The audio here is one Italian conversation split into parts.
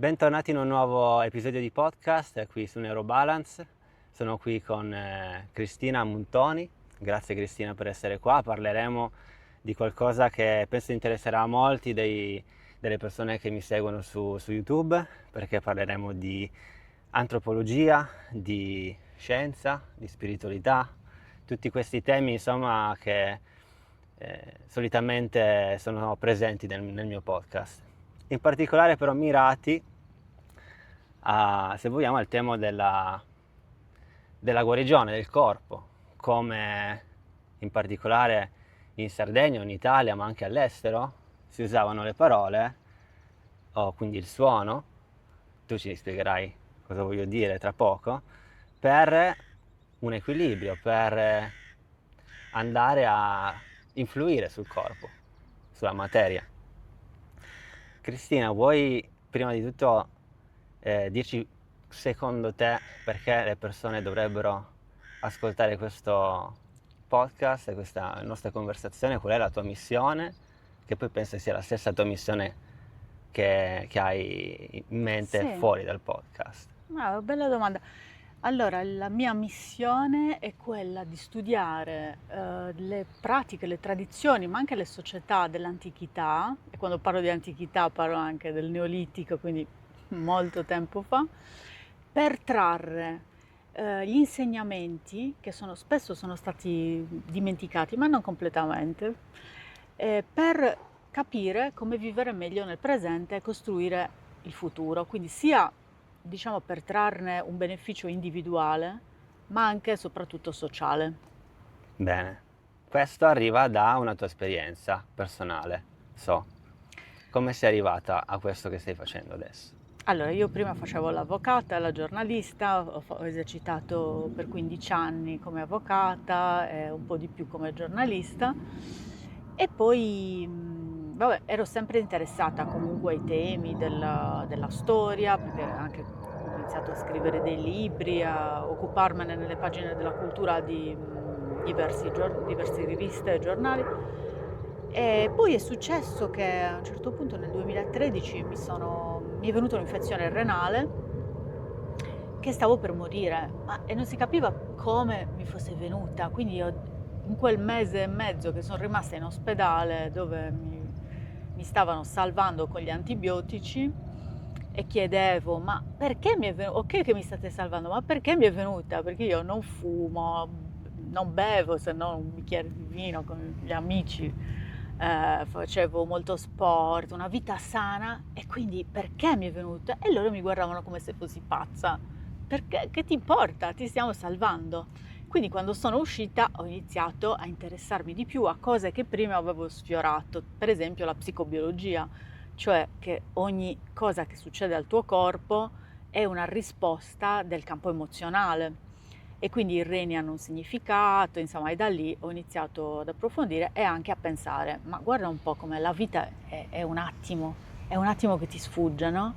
Bentornati in un nuovo episodio di podcast qui su Neurobalance. Sono qui con Cristina Muntoni. Grazie Cristina per essere qua. Parleremo di qualcosa che penso interesserà a molti delle persone che mi seguono su YouTube, perché parleremo di antropologia, di scienza, di spiritualità, tutti questi temi insomma che solitamente sono presenti nel mio podcast. In particolare però mirati se vogliamo, al tema della guarigione del corpo, come in particolare in Sardegna o in Italia, ma anche all'estero, si usavano le parole, o quindi il suono, tu ci spiegherai cosa voglio dire tra poco, per un equilibrio, per andare a influire sul corpo, sulla materia. Cristina, vuoi prima di tutto dirci secondo te perché le persone dovrebbero ascoltare questo podcast e questa nostra conversazione? Qual è la tua missione? Che poi penso sia la stessa tua missione che hai in mente Sì, fuori dal podcast. bella domanda. Allora, la mia missione è quella di studiare le pratiche, le tradizioni, ma anche le società dell'antichità, e quando parlo di antichità parlo anche del Neolitico, quindi molto tempo fa, per trarre gli insegnamenti che spesso sono stati dimenticati, ma non completamente, per capire come vivere meglio nel presente e costruire il futuro, quindi sia diciamo per trarne un beneficio individuale, ma anche e soprattutto sociale. Bene, questo arriva da una tua esperienza personale, so. Come sei arrivata a questo che stai facendo adesso? Allora, io prima facevo l'avvocata, la giornalista, ho esercitato per 15 anni come avvocata e un po' di più come giornalista e poi, vabbè, ero sempre interessata comunque ai temi della storia, perché anche ho iniziato a scrivere dei libri, a occuparmene nelle pagine della cultura di diverse riviste e giornali. E poi è successo che a un certo punto nel 2013 mi è venuta un'infezione renale che stavo per morire, e non si capiva come mi fosse venuta, quindi io in quel mese e mezzo che sono rimasta in ospedale dove mi stavano salvando con gli antibiotici e chiedevo ma perché mi è venuta, ok che mi state salvando, ma perché mi è venuta? Perché io non fumo, non bevo se non un bicchiere di vino con gli amici, facevo molto sport, una vita sana e quindi perché mi è venuta? E loro mi guardavano come se fossi pazza, perché che ti importa? Ti stiamo salvando. Quindi quando sono uscita ho iniziato a interessarmi di più a cose che prima avevo sfiorato, per esempio la psicobiologia, cioè che ogni cosa che succede al tuo corpo è una risposta del campo emozionale e quindi i reni hanno un significato, insomma, e da lì ho iniziato ad approfondire e anche a pensare, ma guarda un po' come la vita è un attimo che ti sfugge, no?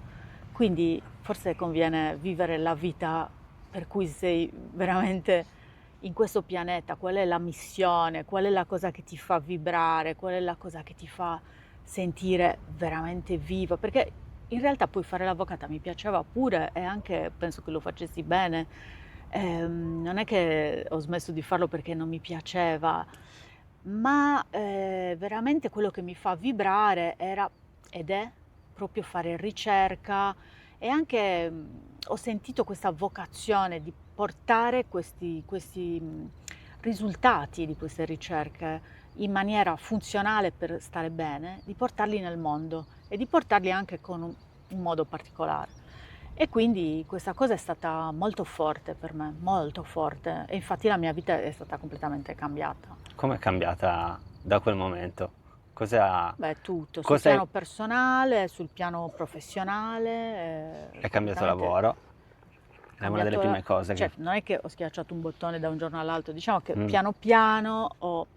Quindi forse conviene vivere la vita per cui sei veramente in questo pianeta, qual è la missione, qual è la cosa che ti fa vibrare, qual è la cosa che ti fa sentire veramente viva, perché in realtà poi fare l'avvocata mi piaceva pure e anche penso che lo facessi bene. Non è che ho smesso di farlo perché non mi piaceva, ma veramente quello che mi fa vibrare era ed è proprio fare ricerca e anche ho sentito questa vocazione di portare questi risultati di queste ricerche in maniera funzionale per stare bene, di portarli nel mondo e di portarli anche con un modo particolare. E quindi questa cosa è stata molto forte per me, molto forte, e infatti la mia vita è stata completamente cambiata. Come è cambiata da quel momento? Cosa, Beh, tutto, sul cosa piano personale, sul piano professionale, è cambiato completamente lavoro? È una delle cambiato, prime cose cioè che... non è che ho schiacciato un bottone da un giorno all'altro, diciamo che Mm. piano piano ho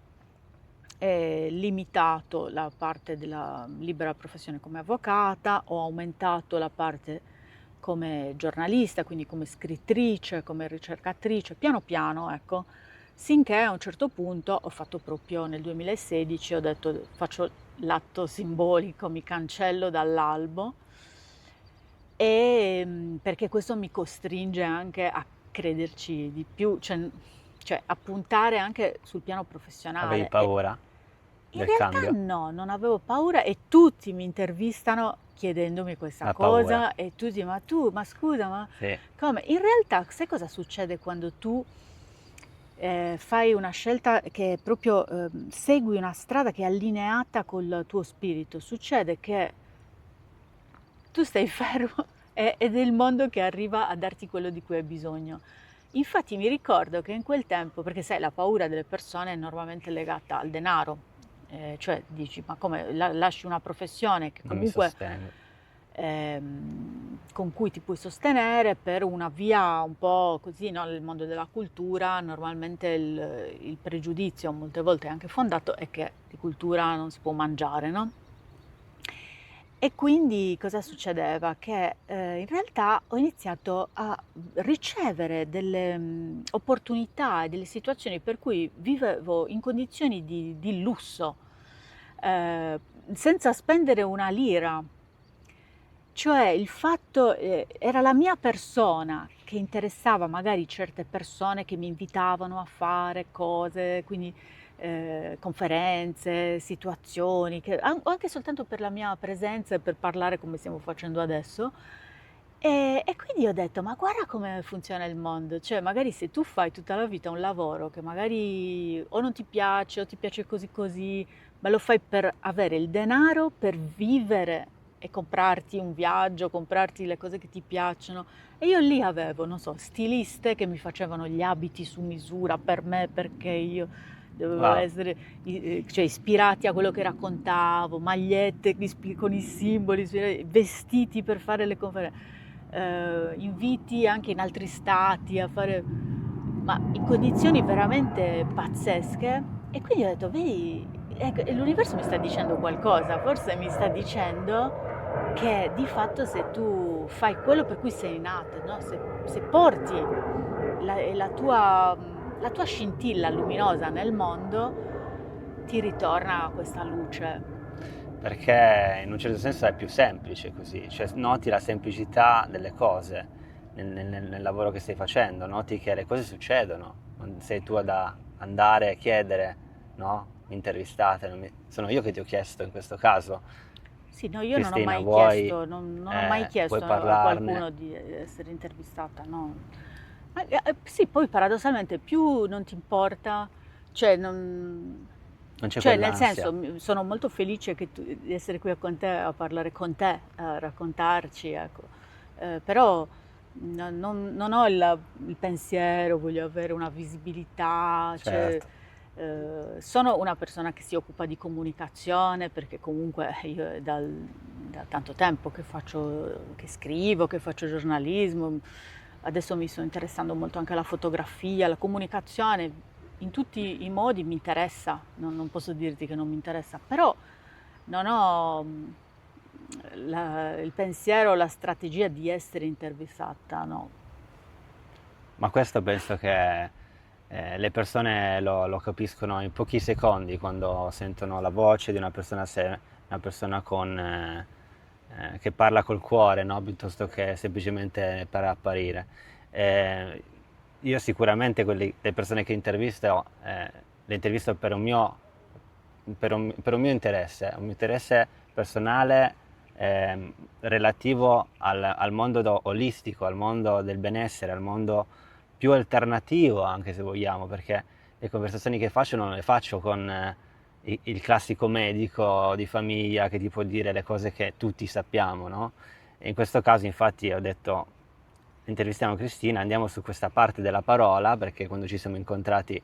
limitato la parte della libera professione come avvocata, ho aumentato la parte come giornalista, quindi come scrittrice, come ricercatrice, piano piano, ecco, sinché a un certo punto ho fatto proprio nel 2016, ho detto faccio l'atto simbolico, mi cancello dall'albo perché questo mi costringe anche a crederci di più, cioè a puntare anche sul piano Avevi professionale. paura In del realtà cambio? no, non avevo paura e tutti mi intervistano chiedendomi questa La paura, cosa e tutti, ma scusa, ma sì. come? In realtà, sai cosa succede quando tu fai una scelta che proprio segui una strada che è allineata col tuo spirito? Succede che tu stai fermo ed è il mondo che arriva a darti quello di cui hai bisogno. Infatti mi ricordo che in quel tempo, perché sai, la paura delle persone è normalmente legata al denaro, cioè dici, ma come lasci una professione che Non mi comunque sostengo. con cui ti puoi sostenere per una via un po' così, no? Nel mondo della cultura normalmente il pregiudizio, molte volte anche fondato, è che di cultura non si può mangiare, no? E quindi cosa succedeva? Che in realtà ho iniziato a ricevere delle opportunità e delle situazioni per cui vivevo in condizioni di lusso, eh, senza spendere una lira. Cioè il fatto, era la mia persona che interessava magari certe persone che mi invitavano a fare cose, quindi conferenze, situazioni, anche soltanto per la mia presenza e per parlare come stiamo facendo adesso. E quindi ho detto, ma guarda come funziona il mondo, cioè magari se tu fai tutta la vita un lavoro che magari o non ti piace o ti piace così così, ma lo fai per avere il denaro, per vivere e comprarti un viaggio, comprarti le cose che ti piacciono. E io lì avevo, non so, stiliste che mi facevano gli abiti su misura per me perché io dovevo Wow, essere cioè, ispirati a quello che raccontavo, magliette con i simboli, vestiti per fare le conferenze, inviti anche in altri stati a fare, ma in condizioni veramente pazzesche. E quindi ho detto, vedi, ecco, l'universo mi sta dicendo qualcosa, forse mi sta dicendo che di fatto se tu fai quello per cui sei nato, no? Se porti la tua scintilla luminosa nel mondo, ti ritorna questa luce. perché in un certo senso è più semplice così, cioè noti la semplicità delle cose nel lavoro che stai facendo, noti che le cose succedono, non sei tu ad andare a chiedere, no? Intervistate, sono io che ti ho chiesto in questo caso, Sì, no, io non ho Cristina, mai chiesto, vuoi, non ho mai vuoi chiesto a parlarne? qualcuno di essere intervistata, no. Ma, sì, poi paradossalmente più non ti importa, cioè, Non c'è cioè nel quell'ansia, senso sono molto felice di essere qui con te, a parlare con te, a raccontarci, ecco. Però non ho il pensiero, voglio avere una visibilità, cioè, certo. sono una persona che si occupa di comunicazione perché comunque io è da tanto tempo che scrivo, che faccio giornalismo, adesso mi sto interessando molto anche alla fotografia, alla comunicazione, in tutti i modi mi interessa, non posso dirti che non mi interessa, però non ho il pensiero, la strategia di essere intervistata, no. Ma questo penso che le persone lo capiscono in pochi secondi quando sentono la voce di una persona, una persona che parla col cuore, no? Piuttosto che semplicemente per apparire. Eh, io sicuramente le persone che intervisto, le intervisto per un mio interesse personale, relativo al mondo olistico, al mondo del benessere, al mondo più alternativo anche se vogliamo, perché le conversazioni che faccio non le faccio con il classico medico di famiglia che ti può dire le cose che tutti sappiamo, no? E in questo caso infatti ho detto intervistiamo Cristina, andiamo su questa parte della parola, perché quando ci siamo incontrati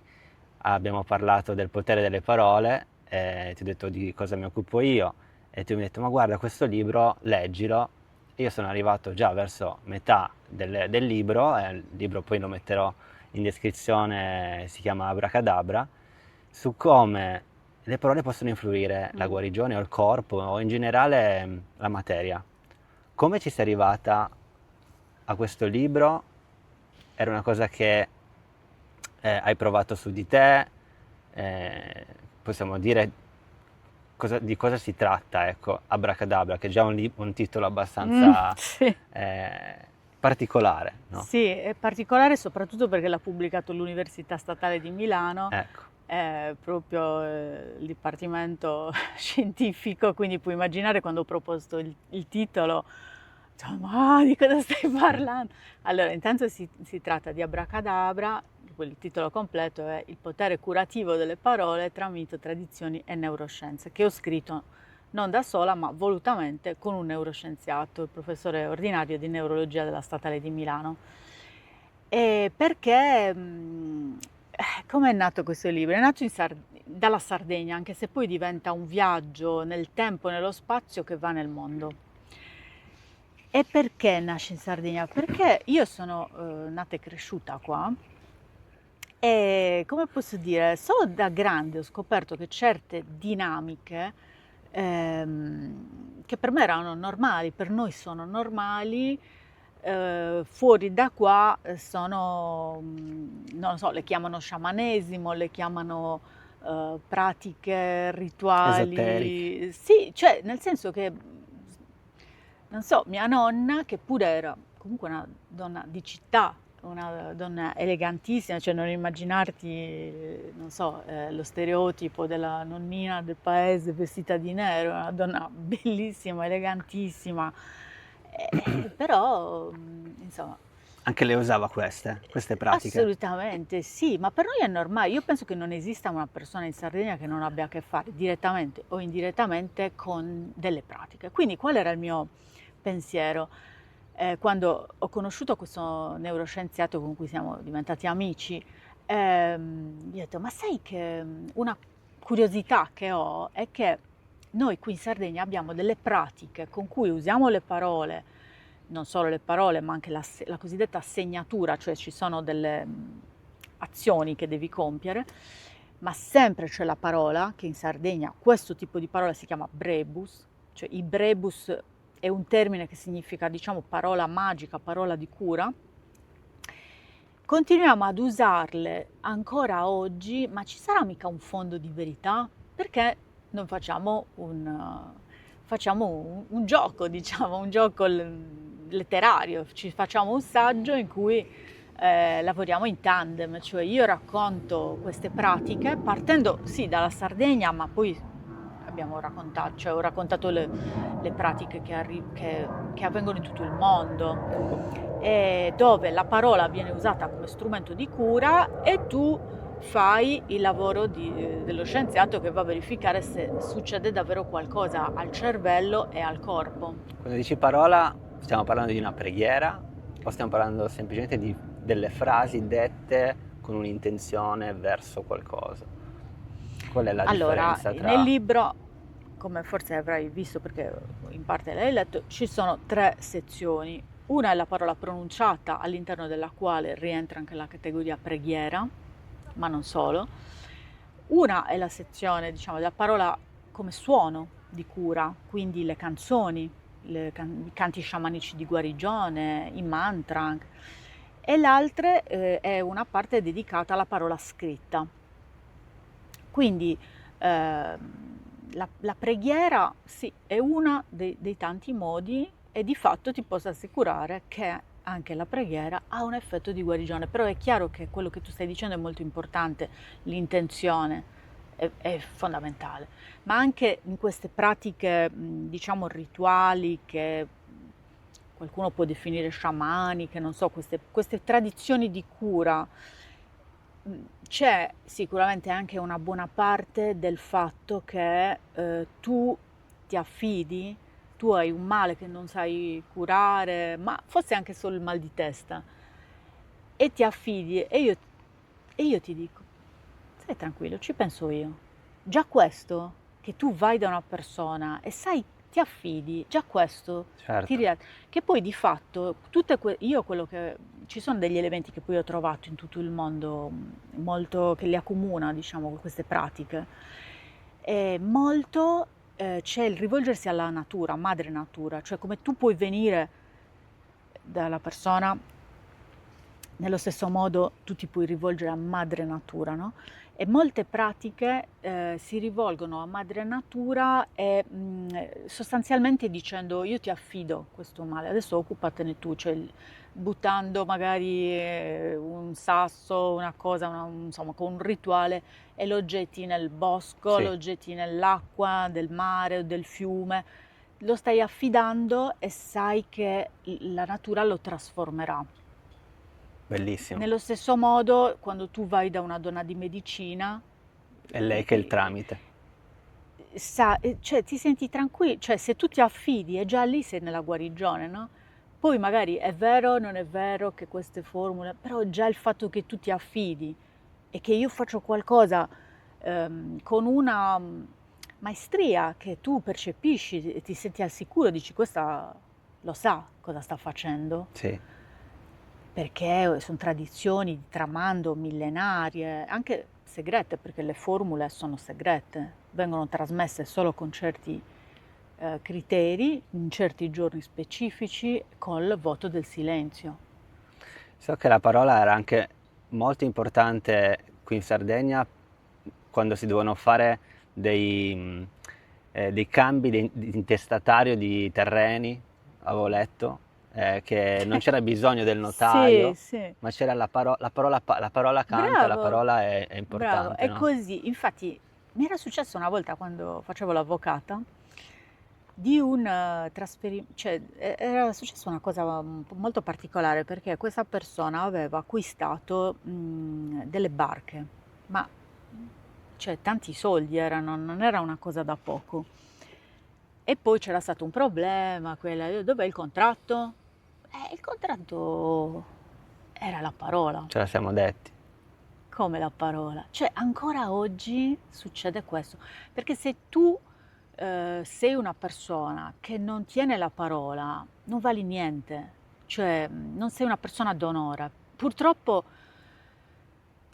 abbiamo parlato del potere delle parole, ti ho detto di cosa mi occupo io e tu mi hai detto ma guarda questo libro, leggilo. Io sono arrivato già verso metà del libro, il libro poi lo metterò in descrizione, si chiama Abracadabra, su come le parole possono influire la Mm. guarigione o il corpo o in generale la materia. Come ci sei arrivata a questo libro? Era una cosa che hai provato su di te, possiamo dire di cosa si tratta, ecco, Abracadabra, che è già un titolo abbastanza Sì. eh, particolare, no? Sì, è particolare soprattutto perché l'ha pubblicato l'Università Statale di Milano, Ecco, è proprio il dipartimento scientifico, quindi puoi immaginare quando ho proposto il titolo, cioè, ma di cosa stai parlando? Allora, intanto si tratta di Abracadabra, il titolo completo è Il potere curativo delle parole tra mito, tradizioni e neuroscienze, che ho scritto non da sola, ma volutamente con un neuroscienziato, il professore ordinario di neurologia della Statale di Milano. E perché, come è nato questo libro? È nato dalla Sardegna, anche se poi diventa un viaggio nel tempo e nello spazio che va nel mondo. E perché nasce in Sardegna? Perché io sono nata e cresciuta qua e, come posso dire, solo da grande ho scoperto che certe dinamiche che per me erano normali, per noi sono normali, fuori da qua sono, non lo so, le chiamano sciamanesimo, le chiamano pratiche esoteriche. rituali. Sì, cioè nel senso che, non so, mia nonna, che pure era comunque una donna di città, una donna elegantissima, cioè non immaginarti, non so, lo stereotipo della nonnina del paese vestita di nero, una donna bellissima, elegantissima, però, insomma, Anche lei usava queste pratiche. assolutamente sì, ma per noi è normale. Io penso che non esista una persona in Sardegna che non abbia a che fare direttamente o indirettamente con delle pratiche. Quindi qual era il mio pensiero? Quando ho conosciuto questo neuroscienziato con cui siamo diventati amici, gli ho detto, ma sai che una curiosità che ho è che noi qui in Sardegna abbiamo delle pratiche con cui usiamo le parole, non solo le parole, ma anche la cosiddetta segnatura, cioè ci sono delle azioni che devi compiere, ma sempre c'è la parola, che in Sardegna questo tipo di parola si chiama brebus, cioè i brebus è un termine che significa, diciamo, parola magica, parola di cura. Continuiamo ad usarle ancora oggi, ma ci sarà mica un fondo di verità? Perché non facciamo un gioco, diciamo, un gioco letterario, ci facciamo un saggio in cui lavoriamo in tandem, cioè io racconto queste pratiche partendo sì dalla Sardegna, ma poi abbiamo raccontato, cioè ho raccontato le pratiche che avvengono in tutto il mondo, dove la parola viene usata come strumento di cura e tu fai il lavoro dello scienziato che va a verificare se succede davvero qualcosa al cervello e al corpo. Quando dici parola, stiamo parlando di una preghiera o stiamo parlando semplicemente di delle frasi dette con un'intenzione verso qualcosa? Qual è la Allora, differenza tra... nel libro, come forse avrai visto perché in parte l'hai letto, ci sono 3 sezioni. Una è la parola pronunciata, all'interno della quale rientra anche la categoria preghiera, ma non solo. Una è la sezione, diciamo, della parola come suono di cura, quindi le canzoni, i canti sciamanici di guarigione, i mantra anche. E l'altra è una parte dedicata alla parola scritta. Quindi la preghiera sì, è uno dei tanti modi e di fatto ti posso assicurare che anche la preghiera ha un effetto di guarigione, però è chiaro che quello che tu stai dicendo è molto importante, l'intenzione è fondamentale, ma anche in queste pratiche diciamo rituali che qualcuno può definire sciamaniche, non so, queste tradizioni di cura, c'è sicuramente anche una buona parte del fatto che tu ti affidi, tu hai un male che non sai curare, ma forse anche solo il mal di testa, e ti affidi e io ti dico, stai tranquillo, ci penso io. Già questo, che tu vai da una persona e sai, ti affidi, già questo ti Certo. che poi di fatto io quello che ci sono degli elementi che poi ho trovato in tutto il mondo, molto che li accomuna, diciamo, queste pratiche. E molto c'è il rivolgersi alla natura, madre natura, cioè come tu puoi venire dalla persona, nello stesso modo tu ti puoi rivolgere a madre natura, no? E molte pratiche si rivolgono a madre natura e sostanzialmente dicendo io ti affido questo male, adesso occupatene tu, cioè buttando magari un sasso, una cosa, insomma con un rituale e lo getti nel bosco, Sì, lo getti nell'acqua del mare o del fiume, lo stai affidando e sai che la natura lo trasformerà. bellissimo. Nello stesso modo, quando tu vai da una donna di medicina, È lei che è il tramite. cioè, ti senti tranquillo, cioè se tu ti affidi e già lì sei nella guarigione, no? Poi magari è vero o non è vero che queste formule, però già il fatto che tu ti affidi e che io faccio qualcosa con una maestria che tu percepisci e ti senti al sicuro, dici questa lo sa cosa sta facendo, Sì. perché sono tradizioni di tramando millenarie, anche segrete, perché le formule sono segrete, vengono trasmesse solo con certi criteri, in certi giorni specifici, con il voto del silenzio. So che la parola era anche molto importante qui in Sardegna quando si devono fare dei cambi di intestatario di terreni, avevo letto, che non c'era bisogno del Sì, notaio, sì. ma c'era la parola canta, la Bravo, parola è bravo, importante, è no? così. Infatti mi era successo una volta quando facevo l'avvocata di un trasferimento, cioè era successa una cosa molto particolare perché questa persona aveva acquistato delle barche, ma cioè tanti soldi erano, non era una cosa da poco. E poi c'era stato un problema, dov'è il contratto? Il contratto era la parola. Ce la siamo detti. Come la parola? Cioè ancora oggi succede questo, perché se tu sei una persona che non tiene la parola, non vali niente, cioè non sei una persona d'onore. Purtroppo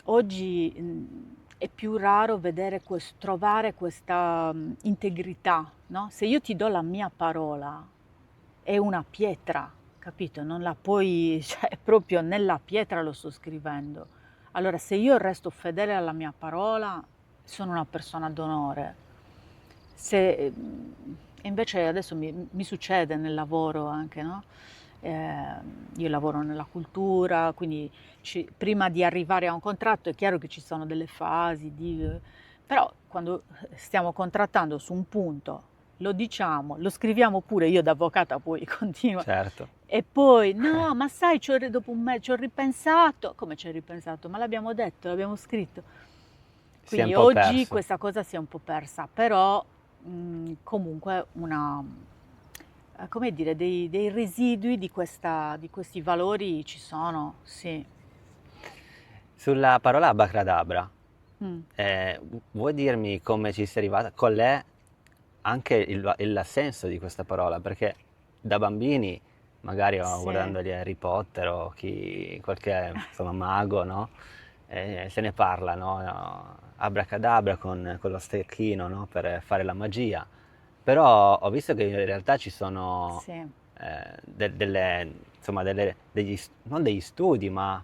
oggi è più raro vedere trovare questa integrità, no? Se io ti do la mia parola, è una pietra, capito? Non la puoi, cioè proprio nella pietra lo sto scrivendo. Allora, se io resto fedele alla mia parola, sono una persona d'onore. Se, e invece adesso mi succede nel lavoro anche, no? Io lavoro nella cultura, quindi prima di arrivare a un contratto è chiaro che ci sono delle fasi, però quando stiamo contrattando su un punto, lo diciamo, lo scriviamo pure, io da avvocata poi continuo, Certo. e poi no, ma sai, dopo un mese ci ho ripensato, come ci hai ripensato? Ma l'abbiamo detto, l'abbiamo scritto. Si è un Quindi po' oggi perso. questa cosa si è un po' persa, però comunque come dire, dei residui di questi valori ci sono, sì. Sulla parola abracadabra, Mm. vuoi dirmi come ci sei arrivata? Qual è anche il senso di questa parola? Perché da bambini, magari Sì. guardando gli Harry Potter o qualche insomma, mago, no? Se ne parla, no? Abracadabra con lo stecchino, no? Per fare la magia. Però ho visto che in realtà ci sono Sì. insomma, non degli studi, ma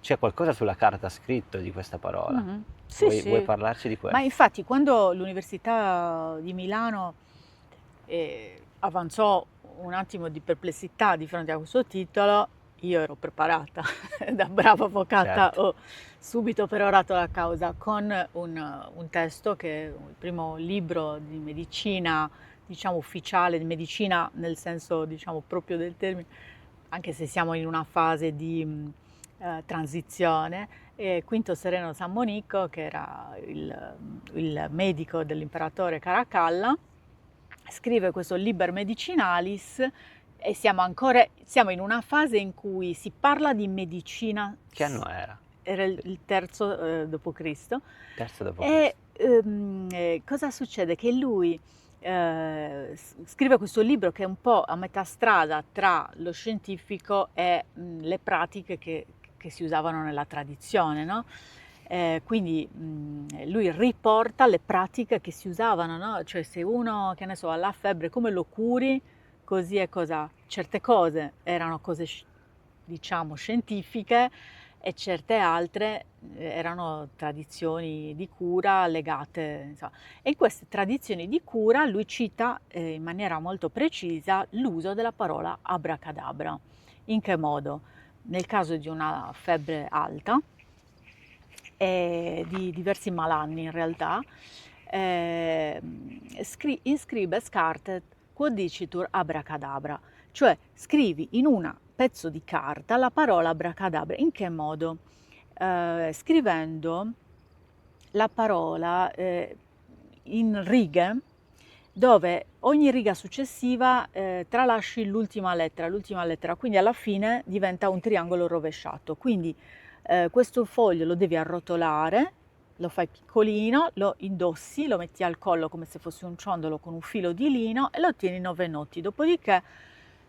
c'è qualcosa sulla carta scritto di questa parola. Mhm. Sì, Vuoi sì. parlarci di Ma questo? infatti quando l'Università di Milano avanzò un attimo di perplessità di fronte a questo titolo, io ero preparata, da brava avvocata Certo, ho subito perorato la causa con un testo che è il primo libro di medicina, diciamo ufficiale, di medicina nel senso diciamo proprio del termine, anche se siamo in una fase di transizione, e Quinto Sereno San Monico, che era il medico dell'imperatore Caracalla, scrive questo Liber Medicinalis e siamo in una fase in cui si parla di medicina, che anno era? era il terzo d.C. Terzo E d.C. cosa succede? Che lui scrive questo libro che è un po' a metà strada tra lo scientifico e le pratiche che si usavano nella tradizione, no? Quindi lui riporta le pratiche che si usavano, no? Cioè se uno, che ne so, ha la febbre, come lo curi? Così e cosa. Certe cose erano cose, diciamo, scientifiche e certe altre erano tradizioni di cura legate, insomma. E in queste tradizioni di cura lui cita in maniera molto precisa l'uso della parola abracadabra. In che modo? Nel caso di una febbre alta e di diversi malanni in realtà, inscribes cartet quod dicitur abracadabra, cioè scrivi in un pezzo di carta la parola abracadabra. In che modo? Scrivendo la parola in righe, dove ogni riga successiva tralasci l'ultima lettera, quindi alla fine diventa un triangolo rovesciato. Quindi questo foglio lo devi arrotolare, lo fai piccolino, lo indossi, lo metti al collo come se fosse un ciondolo con un filo di lino e lo tieni 9 notti, dopodiché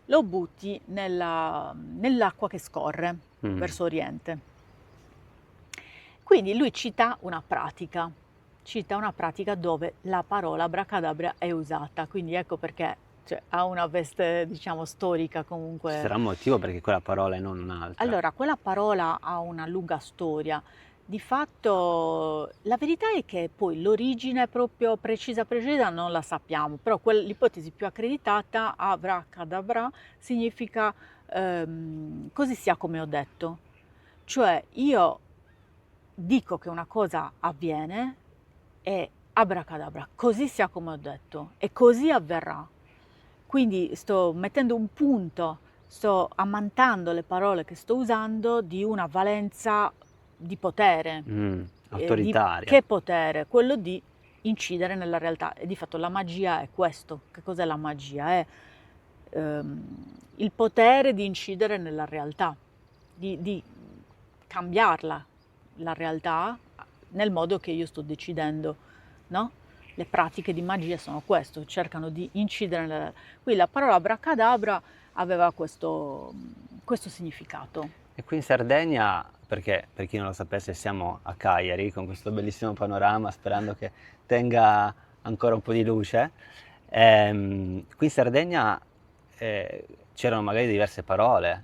lo butti nell'acqua che scorre verso oriente. Quindi lui cita una pratica dove la parola abracadabra è usata, quindi ecco perché ha una veste, diciamo, storica comunque. Ci sarà un motivo perché quella parola e non un'altra. Allora, quella parola ha una lunga storia. Di fatto, la verità è che poi l'origine proprio precisa non la sappiamo, però l'ipotesi più accreditata, abracadabra, significa così sia come ho detto. Cioè io dico che una cosa avviene e abracadabra, così sia come ho detto e così avverrà. Quindi sto mettendo un punto, sto ammantando le parole che sto usando di una valenza di potere. Autoritaria. Che potere? Quello di incidere nella realtà. E di fatto la magia è questo. Che cos'è la magia? È il potere di incidere nella realtà, di cambiarla, la realtà, nel modo che io sto decidendo, no? Le pratiche di magia sono questo, cercano di incidere nella... Qui la parola abracadabra aveva questo significato. E qui in Sardegna, perché per chi non lo sapesse siamo a Cagliari con questo bellissimo panorama, sperando che tenga ancora un po' di luce, qui in Sardegna c'erano magari diverse parole,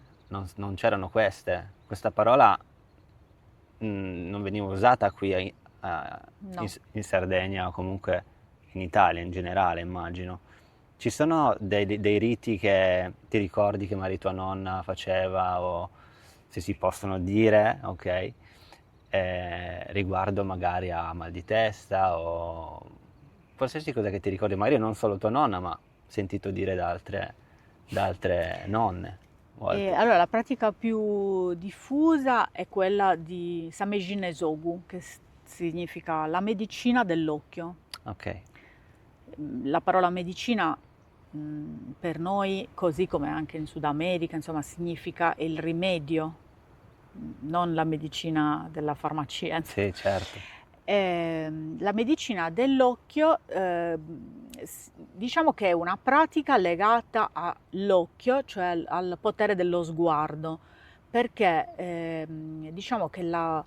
non c'erano queste. Questa parola non veniva usata qui No. in Sardegna o comunque in Italia in generale, immagino. Ci sono dei riti che ti ricordi che magari tua nonna faceva o se si possono dire, ok, riguardo magari a mal di testa o qualsiasi cosa che ti ricordi, magari non solo tua nonna, ma sentito dire da altre nonne. Allora, la pratica più diffusa è quella di Samejin Ezogu, che significa la medicina dell'occhio. Ok. La parola medicina per noi, così come anche in Sud America, insomma, significa il rimedio, non la medicina della farmacia. Sì, certo. La medicina dell'occhio, diciamo che è una pratica legata all'occhio, cioè al potere dello sguardo, perché diciamo che la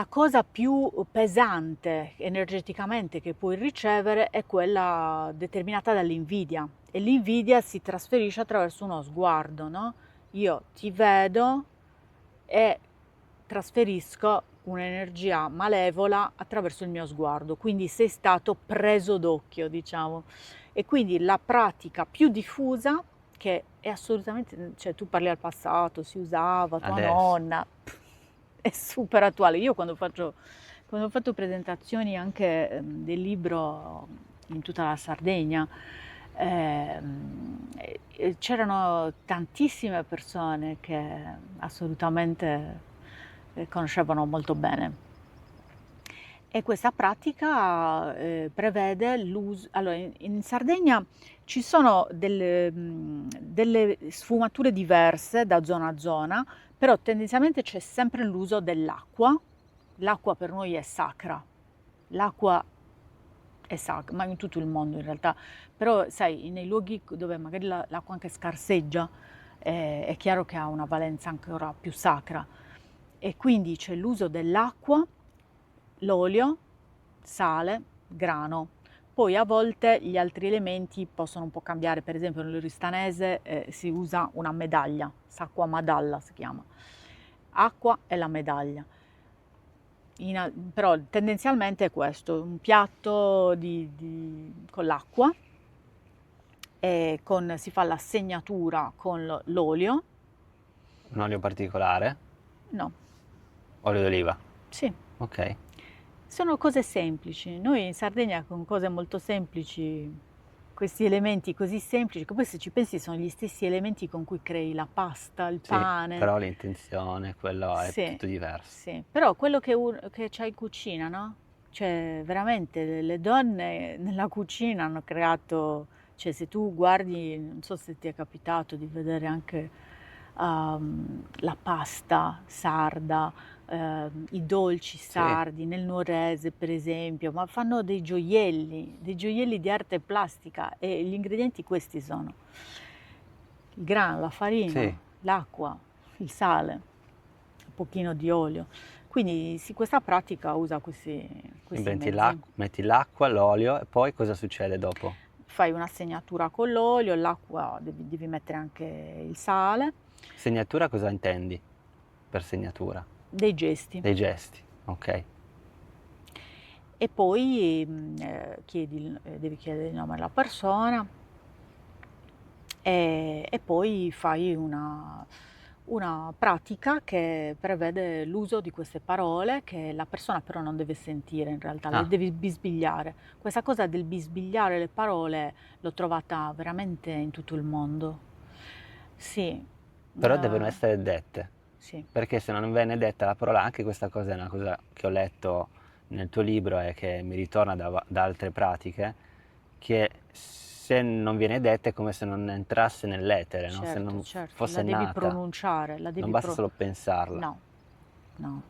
cosa più pesante energeticamente che puoi ricevere è quella determinata dall'invidia, e l'invidia si trasferisce attraverso uno sguardo, no? Io ti vedo e trasferisco un'energia malevola attraverso il mio sguardo, quindi sei stato preso d'occhio, diciamo. E quindi la pratica più diffusa, che è assolutamente, cioè tu parli al passato, si usava, tua nonna, è super attuale. Io quando ho fatto presentazioni anche del libro in tutta la Sardegna, c'erano tantissime persone che assolutamente conoscevano molto bene. E questa pratica prevede l'uso... Allora, in Sardegna ci sono delle sfumature diverse da zona a zona, però tendenzialmente c'è sempre l'uso dell'acqua. L'acqua per noi è sacra. L'acqua è sacra, ma in tutto il mondo in realtà. Però sai, nei luoghi dove magari l'acqua anche scarseggia, è chiaro che ha una valenza ancora più sacra. E quindi c'è l'uso dell'acqua, l'olio, sale, grano. Poi a volte gli altri elementi possono un po' cambiare, per esempio nell'oristanese si usa una medaglia, sacqua madalla si chiama. acqua e la medaglia. Però tendenzialmente è questo, un piatto con l'acqua, e si fa la segnatura con l'olio. Un olio particolare? No, Olio d'oliva. sì, Ok. sono cose semplici. Noi in Sardegna con cose molto semplici, questi elementi così semplici, che poi se ci pensi sono gli stessi elementi con cui crei la pasta, il Sì, pane. però l'intenzione, quello è Sì, tutto diverso. sì, però quello che c'hai in cucina, no? Cioè, veramente le donne nella cucina hanno creato, cioè se tu guardi, non so se ti è capitato di vedere anche la pasta sarda, i dolci Sì, sardi nel nuorese per esempio, ma fanno dei gioielli di arte plastica e gli ingredienti questi sono il grano, la farina, sì. l'acqua, il sale, un pochino di olio. Quindi sì, questa pratica usa questi mezzi. Metti l'acqua, l'olio e poi cosa succede dopo? Fai una segnatura con l'olio, l'acqua devi mettere anche il sale, Segnatura cosa intendi per segnatura? dei gesti. Dei gesti, ok. E poi devi chiedere il nome alla persona e poi fai una pratica che prevede l'uso di queste parole che la persona però non deve sentire in realtà, le Ah, devi bisbigliare. Questa cosa del bisbigliare le parole l'ho trovata veramente in tutto il mondo. Sì, però devono essere dette, sì, perché se non viene detta la parola, anche questa cosa è una cosa che ho letto nel tuo libro e che mi ritorna da altre pratiche, che se non viene detta è come se non entrasse nell'etere, no? Se certo, non certo, fosse la devi nata, pronunciare, non basta solo pensarla. no, no.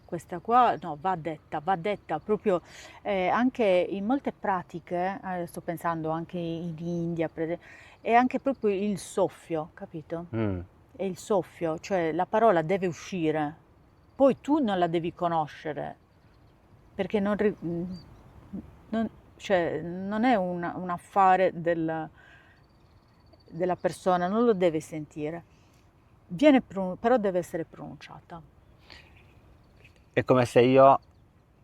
Questa qua no, va detta proprio anche in molte pratiche, sto pensando anche in India, è anche proprio il soffio, capito? Mm, È il soffio, cioè la parola deve uscire, poi tu non la devi conoscere, perché cioè, non è un affare della persona, non lo deve sentire, però deve essere pronunciata. È come se io,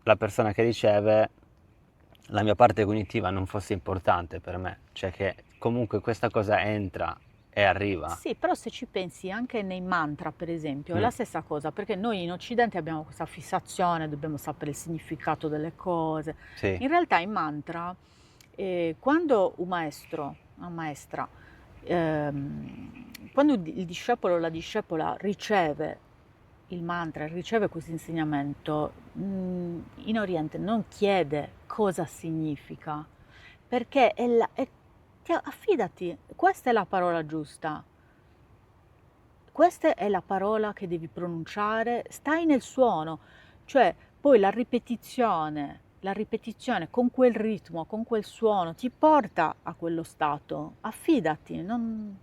la persona che riceve, la mia parte cognitiva non fosse importante per me, cioè che comunque questa cosa entra e arriva. Sì, però se ci pensi anche nei mantra, per esempio, è Mm, la stessa cosa, perché noi in Occidente abbiamo questa fissazione, dobbiamo sapere il significato delle cose. sì, In realtà i mantra, quando un maestro, una maestra, quando il discepolo o la discepola riceve il mantra, riceve questo insegnamento, in Oriente non chiede cosa significa, perché affidati, questa è la parola giusta. Questa è la parola che devi pronunciare, stai nel suono, cioè poi la ripetizione con quel ritmo, con quel suono ti porta a quello stato. Affidati, non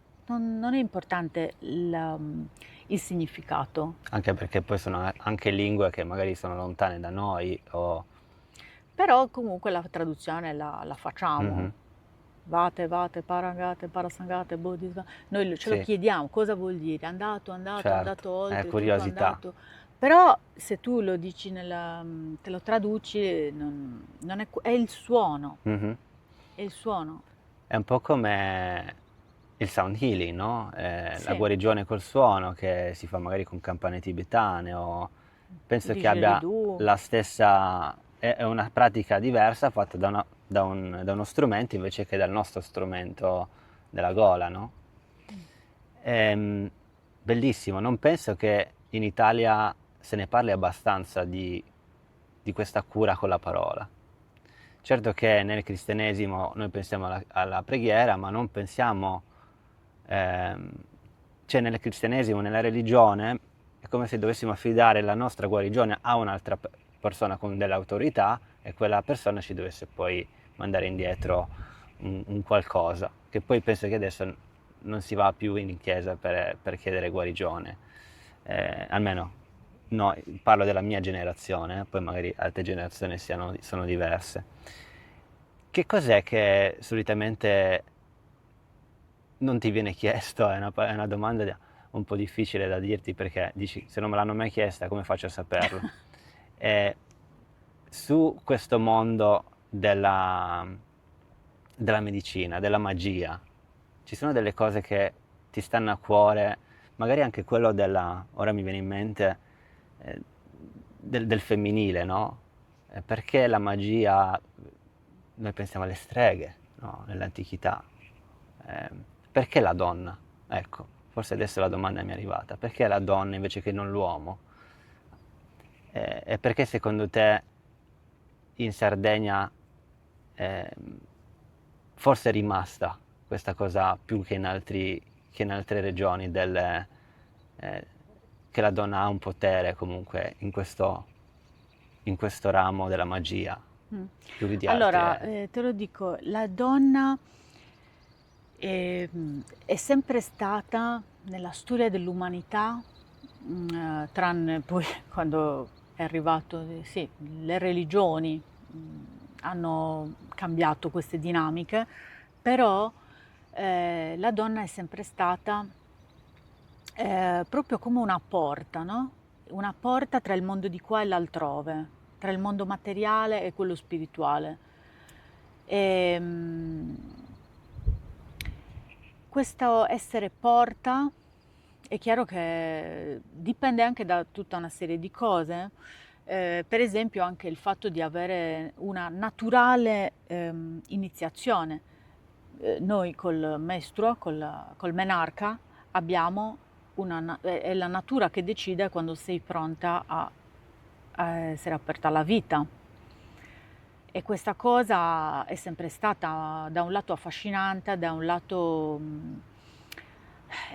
è importante il significato. anche perché poi sono anche lingue che magari sono lontane da noi o... Però comunque la traduzione la facciamo. Mhm, Vate, vate, paragate, parasangate, bodhisva. Noi ce lo sì, chiediamo, cosa vuol dire? certo, Andato è oltre, tutto curiosità. andato. Però se tu lo dici te lo traduci, non è il suono, Mhm. è il suono. È un po' come il sound healing, no? La Sì, guarigione col suono che si fa magari con campane tibetane o penso che abbia didgeridoo. la stessa, è una pratica diversa fatta da uno strumento invece che dal nostro strumento della gola, no? Ehm, Bellissimo, non penso che in Italia se ne parli abbastanza di questa cura con la parola. Certo che nel cristianesimo noi pensiamo alla preghiera, ma non pensiamo, ehm, cioè nel cristianesimo, nella religione, è come se dovessimo affidare la nostra guarigione a un'altra persona con dell'autorità e quella persona ci dovesse poi mandare indietro un qualcosa, che poi penso che adesso non si va più in chiesa per chiedere guarigione, almeno no, parlo della mia generazione, poi magari altre generazioni sono diverse. Che cos'è che solitamente non ti viene chiesto? È una domanda un po' difficile da dirti perché dici se non me l'hanno mai chiesta come faccio a saperlo? E su questo mondo della medicina, della magia, ci sono delle cose che ti stanno a cuore, magari anche quello ora mi viene in mente, del femminile, no? Perché la magia, noi pensiamo alle streghe, no? Nell'antichità. Eh, perché la donna? Ecco, forse adesso la domanda mi è arrivata. Perché la donna invece che non l'uomo? E perché secondo te in Sardegna forse è rimasta questa cosa più che in altre regioni che la donna ha un potere comunque in questo ramo della magia Mm. più di Allora, altre. te lo dico, la donna è sempre stata nella storia dell'umanità, tranne poi quando è arrivato, sì, le religioni hanno cambiato queste dinamiche, però la donna è sempre stata proprio come una porta, no? Una porta tra il mondo di qua e l'altrove, tra il mondo materiale e quello spirituale. E, questo essere porta è chiaro che dipende anche da tutta una serie di cose, per esempio anche il fatto di avere una naturale iniziazione. Noi col Mestro, col Menarca, abbiamo è la natura che decide quando sei pronta a essere aperta alla vita. E questa cosa è sempre stata da un lato affascinante, da un lato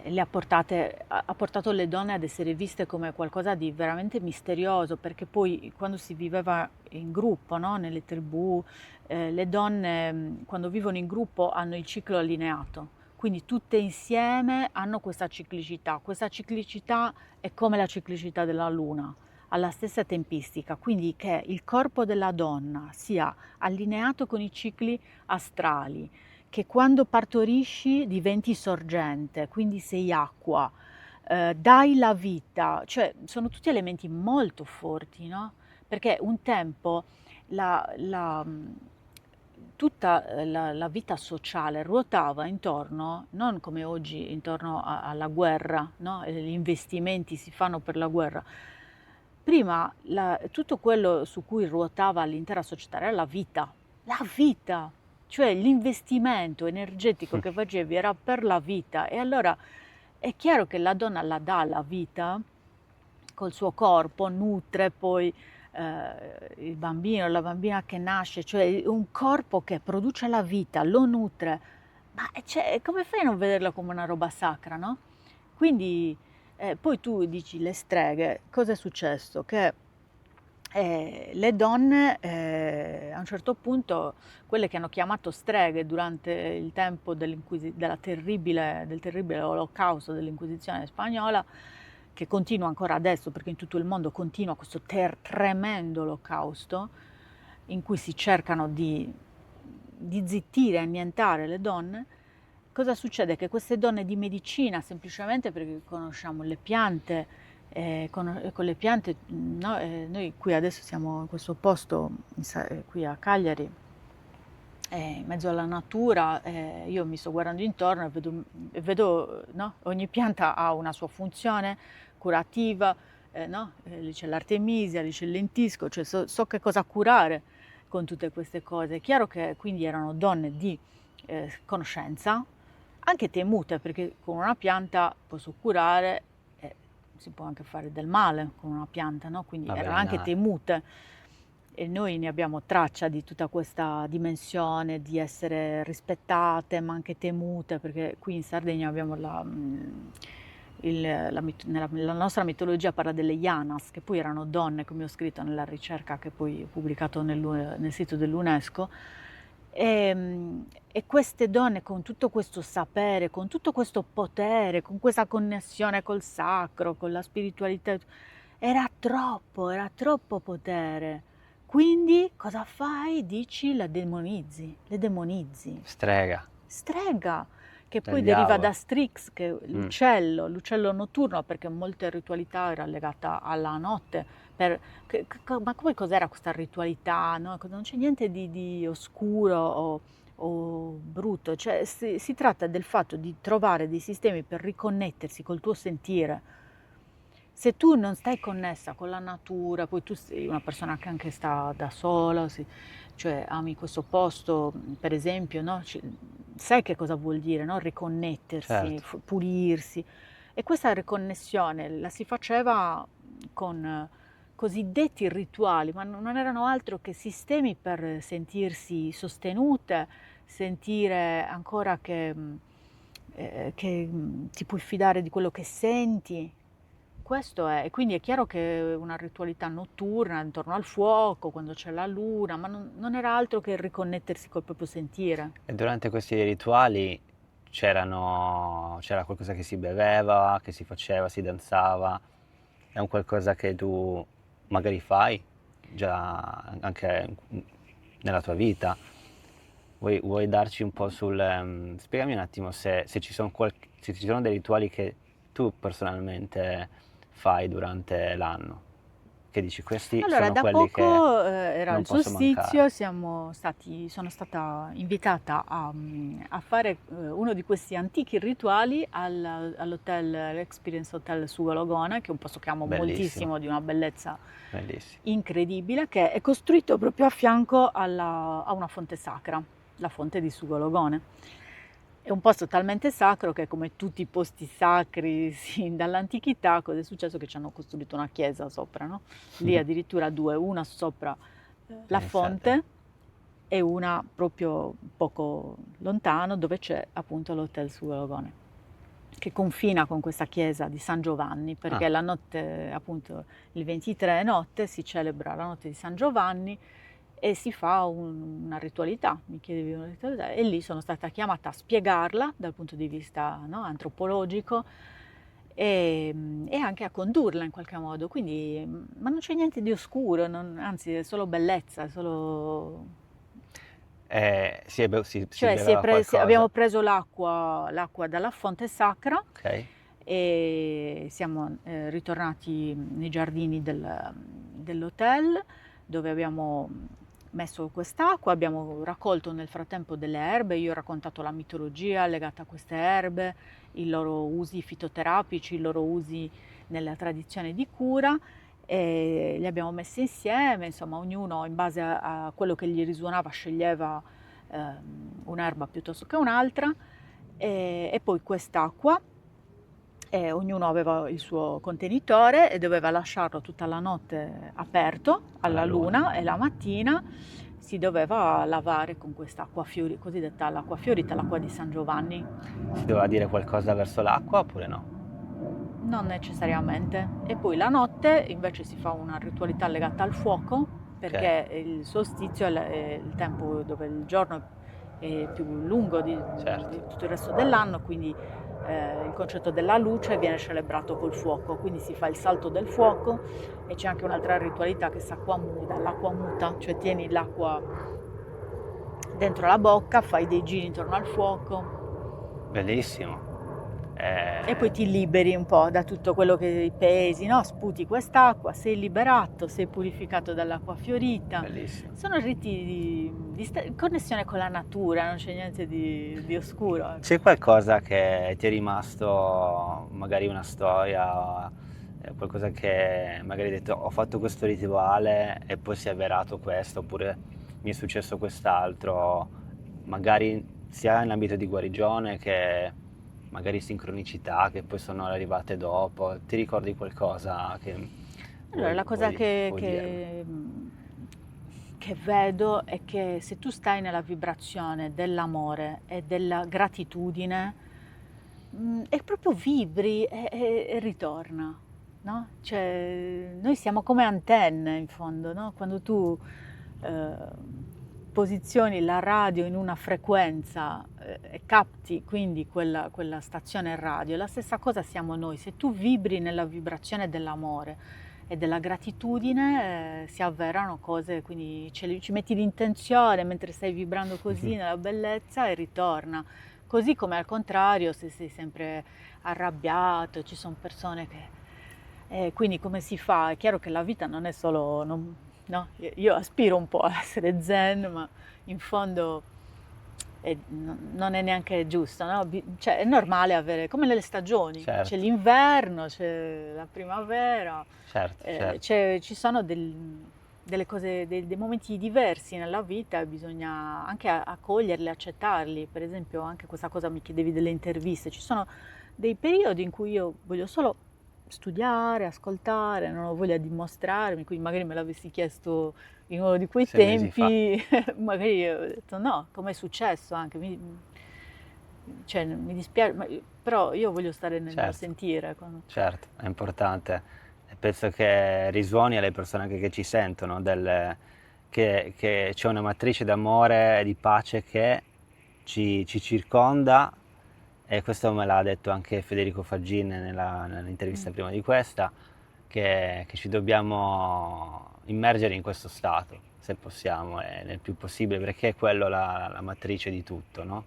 ha portato le donne ad essere viste come qualcosa di veramente misterioso, perché poi quando si viveva in gruppo, no? Nelle tribù, le donne quando vivono in gruppo hanno il ciclo allineato, quindi tutte insieme hanno questa ciclicità. Questa ciclicità è come la ciclicità della luna, alla stessa tempistica, quindi che il corpo della donna sia allineato con i cicli astrali, che quando partorisci diventi sorgente, quindi sei acqua, dai la vita, cioè sono tutti elementi molto forti, no? Perché un tempo tutta la vita sociale ruotava intorno, non come oggi, intorno alla guerra, no? Gli investimenti si fanno per la guerra. Prima tutto quello su cui ruotava l'intera società era la vita, cioè l'investimento energetico che facevi era per la vita. E allora è chiaro che la donna la dà la vita col suo corpo, nutre poi il bambino, la bambina che nasce, cioè un corpo che produce la vita, lo nutre, ma cioè, come fai a non vederla come una roba sacra, no? Quindi poi tu dici le streghe, cosa è successo? Che le donne a un certo punto, quelle che hanno chiamato streghe durante il tempo del terribile olocausto dell'Inquisizione spagnola, che continua ancora adesso perché in tutto il mondo continua questo tremendo olocausto in cui si cercano di zittire e annientare le donne. Cosa succede? Che queste donne di medicina, semplicemente perché conosciamo le piante, con le piante, no, noi qui adesso siamo in questo posto, qui a Cagliari, in mezzo alla natura, io mi sto guardando intorno e vedo, no, ogni pianta ha una sua funzione curativa, no? Lì c'è l'artemisia, lì c'è il lentisco, cioè so che cosa curare con tutte queste cose. È chiaro che quindi erano donne di conoscenza, anche temute, perché con una pianta posso curare, si può anche fare del male con una pianta, no? Quindi erano anche temute. E noi ne abbiamo traccia di tutta questa dimensione di essere rispettate ma anche temute, perché qui in Sardegna abbiamo la nostra mitologia parla delle Yanas, che poi erano donne, come ho scritto nella ricerca che poi ho pubblicato nel sito dell'UNESCO. E queste donne con tutto questo sapere, con tutto questo potere, con questa connessione col sacro, con la spiritualità, era troppo potere. Quindi cosa fai? Dici le demonizzi. Strega. Strega. che poi Del deriva diavolo. da Strix, che è l'uccello notturno, perché molte ritualità era legata alla notte. Ma poi cos'era questa ritualità? No? Non c'è niente di oscuro o brutto, cioè si tratta del fatto di trovare dei sistemi per riconnettersi col tuo sentire. Se tu non stai connessa con la natura, poi tu sei una persona che anche sta da sola, cioè ami questo posto, per esempio, no? Sai che cosa vuol dire, no? Riconnettersi, Certo. pulirsi. E questa riconnessione la si faceva con cosiddetti rituali, ma non erano altro che sistemi per sentirsi sostenute, sentire ancora che ti puoi fidare di quello che senti. Questo è, e quindi è chiaro che una ritualità notturna intorno al fuoco, quando c'è la luna, ma non era altro che riconnettersi col proprio sentire. E durante questi rituali c'era qualcosa che si beveva, che si faceva, si danzava? È un qualcosa che tu magari fai già anche nella tua vita? Vuoi darci un po' spiegami un attimo se se ci sono dei rituali che tu personalmente fai durante l'anno, che dici questi Allora, sono da quelli che poco era non il posso mancare. solstizio, sono stata invitata a fare uno di questi antichi rituali all'hotel, l'Experience Hotel Sugo Logone, che è un posto che amo Bellissimo, moltissimo, di una bellezza bellissimo. incredibile, che è costruito proprio a fianco a una fonte sacra, la fonte di Sugo Logone. È un posto talmente sacro che, come tutti i posti sacri sin dall'antichità, cosa è successo? Che ci hanno costruito una chiesa sopra, no? Lì addirittura due, una sopra la Pensate, fonte e una proprio poco lontano, dove c'è appunto l'Hotel Sugo Logone, che confina con questa chiesa di San Giovanni, perché ah, la notte, appunto il 23 notte, si celebra la notte di San Giovanni e si fa una ritualità, mi chiedevi una ritualità, e lì sono stata chiamata a spiegarla dal punto di vista, no, antropologico e anche a condurla in qualche modo. Quindi, ma non c'è niente di oscuro, anzi è solo bellezza, è solo... si Cioè beveva qualcosa, abbiamo preso l'acqua dalla fonte sacra ok? e siamo ritornati nei giardini dell'hotel, dove abbiamo messo quest'acqua, abbiamo raccolto nel frattempo delle erbe, io ho raccontato la mitologia legata a queste erbe, i loro usi fitoterapici, i loro usi nella tradizione di cura, e li abbiamo messi insieme, insomma ognuno in base a quello che gli risuonava sceglieva un'erba piuttosto che un'altra, e poi quest'acqua, ognuno aveva il suo contenitore e doveva lasciarlo tutta la notte aperto Alla alla luna. luna, e la mattina si doveva lavare con quest'acqua cosiddetta l'acqua fiorita, l'acqua di San Giovanni. Si doveva dire qualcosa verso l'acqua oppure no? Non necessariamente. E poi la notte invece si fa una ritualità legata al fuoco, Ok, perché il solstizio è il tempo dove il giorno è più lungo di certo. tutto il resto dell'anno, quindi il concetto della luce viene celebrato col fuoco, quindi si fa il salto del fuoco, e c'è anche un'altra ritualità che è l'acqua muta, l'acqua muta, cioè tieni l'acqua dentro la bocca, fai dei giri intorno al fuoco, Bellissimo. e poi Eh, ti liberi un po' da tutto quello che pesi, no? Sputi quest'acqua, sei liberato, sei purificato dall'acqua fiorita. bellissimo. Sono riti di connessione con la natura, non c'è niente di oscuro. Ecco. C'è qualcosa che ti è rimasto, magari una storia, qualcosa che magari hai detto ho fatto questo rituale e poi si è avverato questo, oppure mi è successo quest'altro, magari sia in ambito di guarigione che magari sincronicità che poi sono arrivate dopo. Ti ricordi qualcosa che Allora, la cosa vuoi dirmi? che vedo è che se tu stai nella vibrazione dell'amore e della gratitudine, e proprio vibri e ritorna, no? Cioè, noi siamo come antenne in fondo, no? Quando tu posizioni la radio in una frequenza e capti quindi quella stazione radio, la stessa cosa siamo noi. Se tu vibri nella vibrazione dell'amore e della gratitudine, si avverano cose, quindi ci metti l'intenzione mentre stai vibrando così nella bellezza e ritorna. Così come al contrario, se sei sempre arrabbiato, ci sono persone che... quindi come si fa? È chiaro che la vita non è solo... no? Io aspiro un po' a essere zen, ma in fondo non è neanche giusto, no? Cioè, è normale avere, come nelle stagioni, c'è certo, l'inverno, c'è la primavera, certo. ci sono delle cose, dei momenti diversi nella vita e bisogna anche accoglierli, accettarli. Per esempio, anche questa cosa mi chiedevi delle interviste, ci sono dei periodi in cui io voglio solo studiare, ascoltare, non ho voglia di mostrarmi, quindi magari me l'avessi chiesto in uno di quei 6 mesi fa. tempi, magari ho detto no, come è successo anche, cioè, mi dispiace, però io voglio stare nel Certo, sentire. certo, è importante. E penso che risuoni alle persone anche che ci sentono, che c'è una matrice d'amore e di pace che ci circonda, e questo me l'ha detto anche Federico Faggin nell'intervista prima di questa, che ci dobbiamo immergere in questo stato, se possiamo, e nel più possibile, perché è quello la matrice di tutto, no?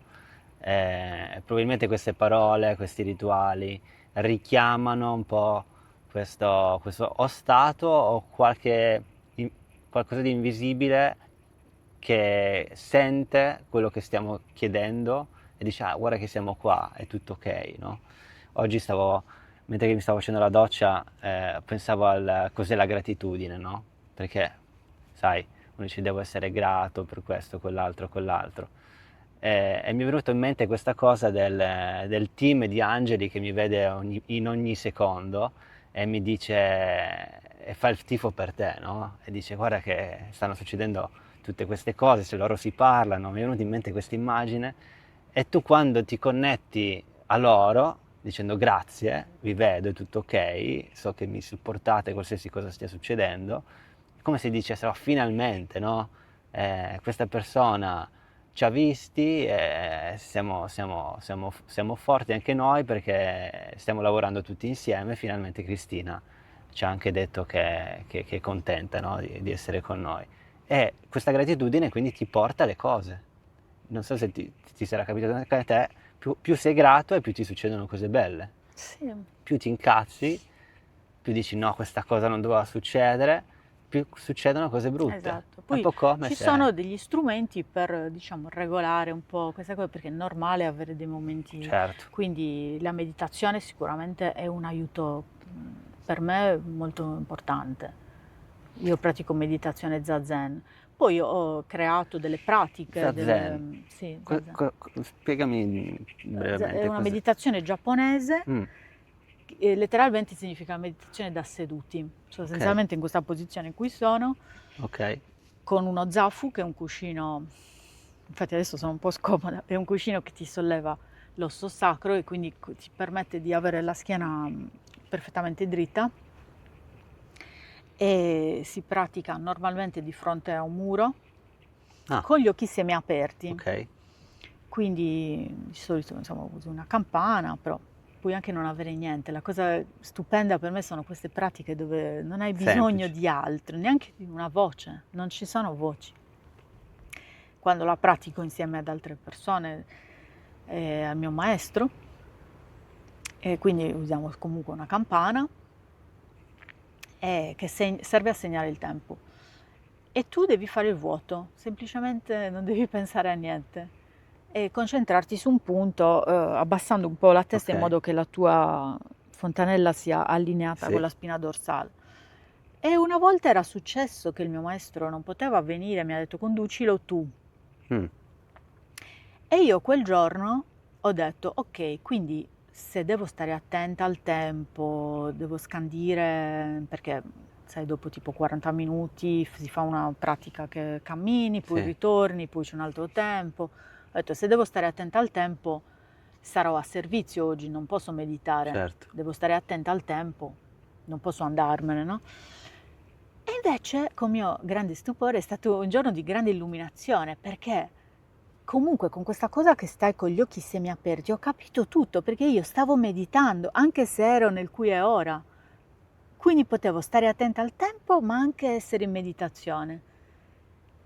Probabilmente queste parole, questi rituali richiamano un po' questo o stato o qualcosa di invisibile che sente quello che stiamo chiedendo e dice: ah, guarda che siamo qua, è tutto ok, no? Oggi mentre mi stavo facendo la doccia, pensavo al cos'è la gratitudine, no? Perché, sai, uno dice devo essere grato per questo, quell'altro, quell'altro. E mi è venuto in mente questa cosa del team di angeli che mi vede in ogni secondo e mi dice, e fa il tifo per te, no? E dice: guarda che stanno succedendo tutte queste cose, se loro si parlano, mi è venuta in mente questa immagine, e tu quando ti connetti a loro dicendo grazie, vi vedo, è tutto ok, so che mi supportate qualsiasi cosa stia succedendo, è come se dicessero: finalmente, no? Questa persona ci ha visti e siamo forti anche noi perché stiamo lavorando tutti insieme. Finalmente Cristina ci ha anche detto che è contenta, no, di essere con noi. E questa gratitudine quindi ti porta alle cose. Non so se ti sarà capitato anche a te, più sei grato e più ti succedono cose belle. Sì, Più ti incazzi, più dici no, questa cosa non doveva succedere, più succedono cose brutte. esatto. È un Poi po' come ci se... sono degli strumenti per, diciamo, regolare un po' questa cosa, perché è normale avere dei momenti, Certo, quindi la meditazione sicuramente è un aiuto per me molto importante. Io pratico meditazione zazen. Poi ho creato delle pratiche, zazen. sì, zazen. Spiegami È brevemente una cos'è. meditazione giapponese, Mm, letteralmente significa meditazione da seduti, ok, sostanzialmente in questa posizione in cui sono, ok, con uno zafu, che è un cuscino, infatti adesso sono un po' scomoda, è un cuscino che ti solleva l'osso sacro e quindi ti permette di avere la schiena perfettamente dritta, e si pratica normalmente di fronte a un muro ah, con gli occhi semiaperti. ok, Quindi di solito insomma uso una campana, però puoi anche non avere niente. La cosa stupenda per me sono queste pratiche dove non hai bisogno semplice, di altro, neanche di una voce, non ci sono voci. Quando la pratico insieme ad altre persone, al mio maestro, e quindi usiamo comunque una campana che serve a segnare il tempo. E tu devi fare il vuoto, semplicemente non devi pensare a niente e concentrarti su un punto, abbassando un po' la testa in ok, modo che la tua fontanella sia allineata con sì, la spina dorsale. E una volta era successo che il mio maestro non poteva venire, mi ha detto conducilo tu. mm, E io quel giorno ho detto ok, quindi se devo stare attenta al tempo, devo scandire, perché sai, dopo tipo 40 minuti si fa una pratica che cammini, poi sì, ritorni, poi c'è un altro tempo. Ho detto se devo stare attenta al tempo sarò a servizio oggi, non posso meditare, certo, devo stare attenta al tempo, non posso andarmene, no? E invece, con mio grande stupore, è stato un giorno di grande illuminazione, perché comunque con questa cosa che stai con gli occhi semiaperti ho capito tutto, perché io stavo meditando, anche se ero nel qui e ora. Quindi potevo stare attenta al tempo, ma anche essere in meditazione.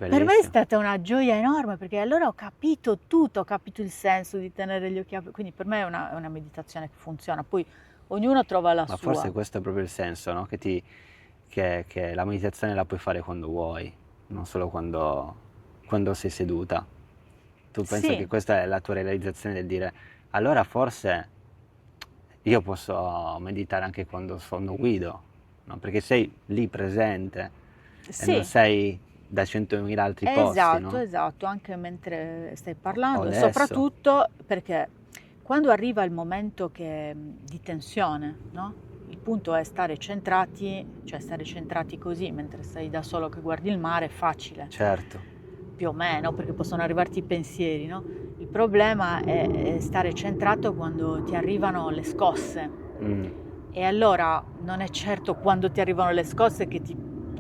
Per me è bellissimo. stata una gioia enorme perché allora ho capito tutto, ho capito il senso di tenere gli occhi aperti, quindi per me è una meditazione che funziona, poi ognuno trova la Ma forse sua. questo è proprio il senso, no? Che la meditazione la puoi fare quando vuoi, non solo quando sei seduta. Tu pensa che Sì, questa è la tua realizzazione del dire, allora forse io posso meditare anche quando guido, no? Perché sei lì presente e non sì, sei da 100.000 altri posti, no? esatto, anche mentre stai O parlando e adesso, soprattutto perché quando arriva il momento di tensione, no? Il punto è stare centrati, cioè stare centrati così mentre sei da solo che guardi il mare è facile, certo. più o meno, perché possono arrivarti i pensieri, no? Il problema è stare centrato quando ti arrivano le scosse. Mm, E allora non è certo quando ti arrivano le scosse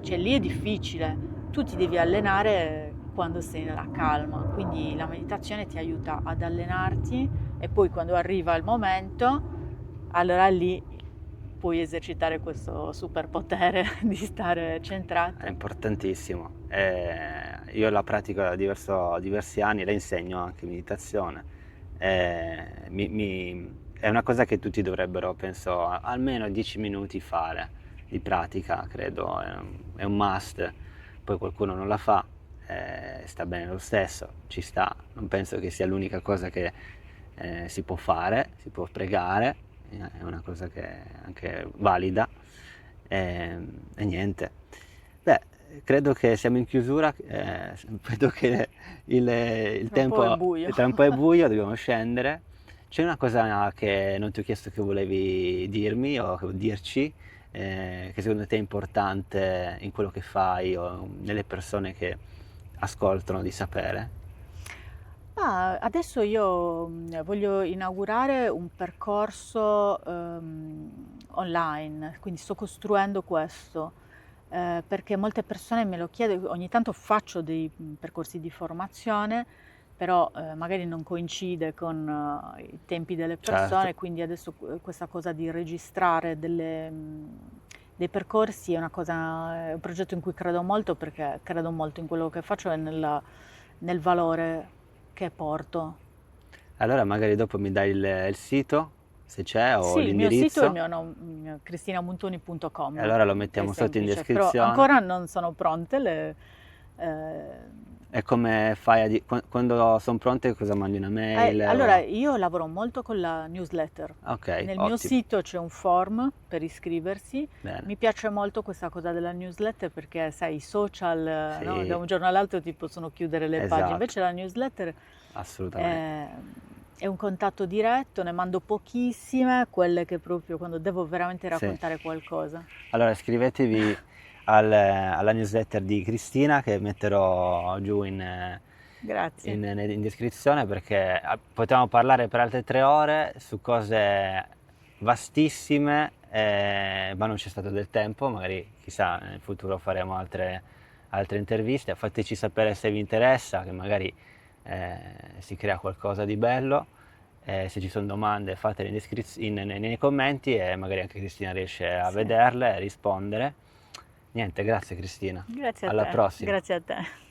cioè lì è difficile, tu ti devi allenare quando sei nella calma, quindi la meditazione ti aiuta ad allenarti e poi quando arriva il momento, allora lì puoi esercitare questo superpotere di stare è centrato. importantissimo. Io la pratico da diversi anni, la insegno anche meditazione. È una cosa che tutti dovrebbero, penso, almeno 10 minuti fare di pratica, credo, è un must. Poi qualcuno non la fa, sta bene lo stesso, ci sta. Non penso che sia l'unica cosa che si può fare, si può pregare, è una cosa che è anche valida. E niente. Beh, credo che siamo in chiusura, vedo che il Tra un po' è tempo buio. tra un po' è buio, dobbiamo scendere. C'è una cosa che non ti ho chiesto che volevi dirmi o dirci, che secondo te è importante in quello che fai o nelle persone che ascoltano di sapere? Adesso io voglio inaugurare un percorso online, quindi sto costruendo questo, perché molte persone me lo chiedono, ogni tanto faccio dei percorsi di formazione, però magari non coincide con i tempi delle Certo, persone, quindi adesso questa cosa di registrare dei percorsi è un progetto in cui credo molto perché credo molto in quello che faccio e nel valore che porto. allora magari dopo mi dai il sito, se c'è, o Sì, il mio sito è il l'indirizzo, mio nome, e cristinamuntoni.com, allora lo è mettiamo sotto in semplice, però descrizione. ancora non sono pronte E come fai quando sono pronte, cosa mandi, una mail allora, o... io lavoro molto con la newsletter. Ok, Nel mio ottimo, sito c'è un form per iscriversi. bene. Mi piace molto questa cosa della newsletter perché, sai, i social, no, da Sì, un giorno all'altro ti possono chiudere le pagine. esatto, Invece la newsletter assolutamente. è, è un contatto diretto, ne mando pochissime, quelle che proprio quando devo veramente Sì. raccontare qualcosa. Allora iscrivetevi alla newsletter di Cristina, che metterò giù Grazie. in descrizione, perché potevamo parlare per altre 3 ore su cose vastissime, ma non c'è stato del tempo. Magari chissà nel futuro faremo altre interviste. Fateci sapere se vi interessa, che magari si crea qualcosa di bello. Se ci sono domande fatele nei commenti, e magari anche Cristina riesce a Sì. vederle e rispondere. Niente, grazie Cristina, Grazie a alla te, prossima. grazie a te.